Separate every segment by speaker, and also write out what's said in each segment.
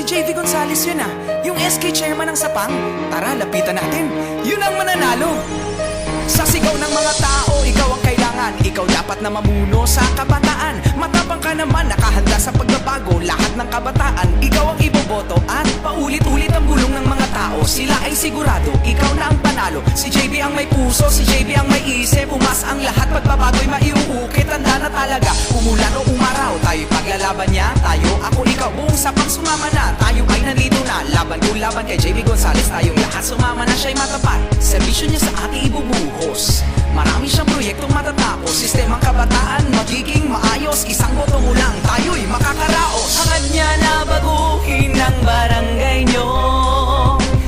Speaker 1: JV Gonzales yun ah, yung SK chairman ng Sapang. Tara, lapitan natin, yun ang mananalo. Sa sigaw ng mga tao, ikaw ang kailangan. Ikaw dapat na mamuno sa kabataan. Matapang ka naman, nakahanda sa pagbabago. Lahat ng kabataan, ikaw ang iboboto. At paulit-ulit ang bulong ng mga tao. Sila ay sigurado, ikaw na ang panalo. Si JB ang may puso, si JB ang may isip. Umas ang lahat, pagbabago'y maiuukit. Tanda na talaga, umulan o umaraw, tayo'y paglalaban niya. Tayo, ako, ikaw, buong Sapang sumama na. Tayo ay nandito na, laban kung laban kay JB Gonzales. Tayong lahat sumama na, siya'y matapat. Serbisyo niya sa ating ibubuhos. Marami siyang proyektong matatapos. Sistemang kabataan, magiging maayos. Isang boto mo lang, tayo'y makakaraos.
Speaker 2: Hangad niya na baguhin ang barangay nyo.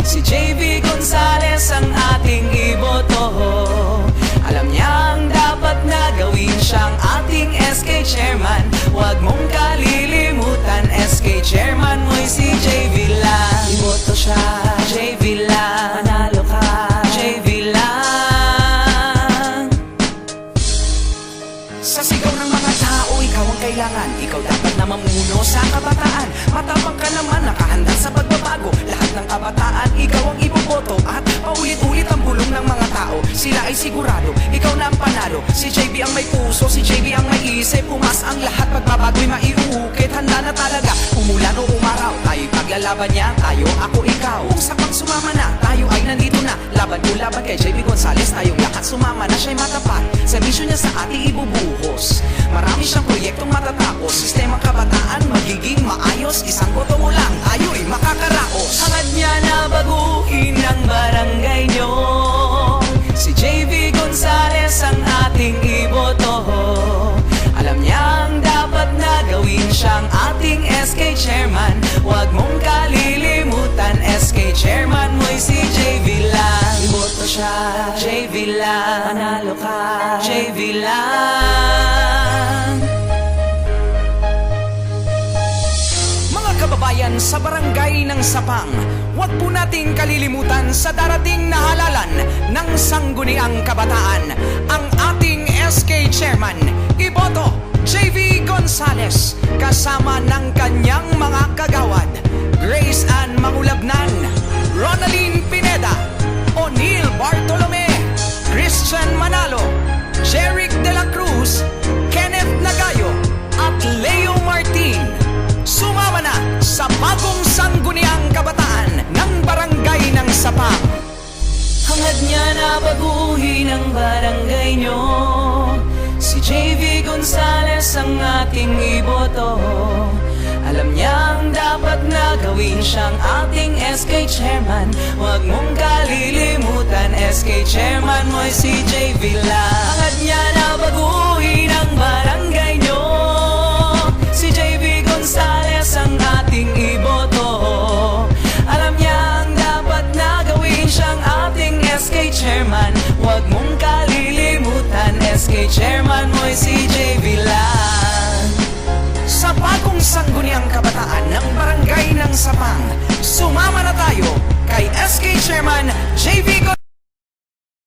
Speaker 2: Si JV Gonzales ang ating iboto. Alam niyang dapat na gawin siyang ating SK chairman. Huwag mong kalilimutan, SK chairman mo'y si JV lang. Iboto siya, JV lang. Manalo ka, JV lang.
Speaker 1: Sa sigaw ng mga tao, ikaw ang kailangan. Ikaw dapat na mamuno sa kabataan. Matapang ka naman, nakahanda sa pagbabago. Lahat ng kabataan, ikaw ang iboboto. At paulit-ulit ang bulong ng mga tao. Sila ay sigurado, ikaw na ang panalo. Si JB ang may puso, si JB ang may isip. Umas ang lahat, pagbabago'y maiuukit. Handa na talaga, umulan o umaraw, tayo'y paglalaban niya. Tayo, ako, ikaw, kung Sapang sumama na. Tayo ay nandito na, laban kung laban kay JB Gonzales. Tayong lahat sumama na, siya'y matapat. Serbisyo niya sa ating ibubuhos. Marami siyang proyektong matatapos. Sistemang kabataan, magiging maayos. Isang boto mo lang, tayo'y makakaraos.
Speaker 2: Hangad niya na baguhin ang barangay nyo. Si JV Gonzales ang ating iboto. Alam niyang dapat na gawin siyang ating SK chairman. Huwag mong kalilimutan, SK chairman mo'y si JV lang. Iboto siya, JV lang. Manalo ka, JV lang.
Speaker 1: Mga kababayan sa barangay ng Sapang, huwag po nating kalilimutan sa darating na halalan ng Sangguniang Kabataan ang ating SK Chairman, iboto JV Gonzales, kasama ng kanyang mga kagawad, Grace Ann Mangulabnan, Ronaline Pineda, O'Neil Bartolome, Christian Manalo, Jeric De La Cruz, Kenneth Nagayo, at Leo Martin. Sumama na sa bagong Sangguniang Kabataan ng Barangay ng Sapang.
Speaker 2: Hangad niya na baguhin ang barangay nyo. Si JV Gonzales ang ating iboto. Alam niyang dapat na gawin siyang ating SK chairman. Huwag mong kalilimutan, SK chairman mo'y si JV lang. Hangad niya na baguhin ang barangay nyo. Si JV Gonzales ang ating iboto. Alam niyang dapat na gawin siyang ating SK chairman. Huwag mong kalilimutan, SK chairman mo'y si JV lang.
Speaker 1: Sa bagong Sangguniang Kabataan ng Barangay ng Sapang, sumama na tayo kay SK Chairman JV Gonzales.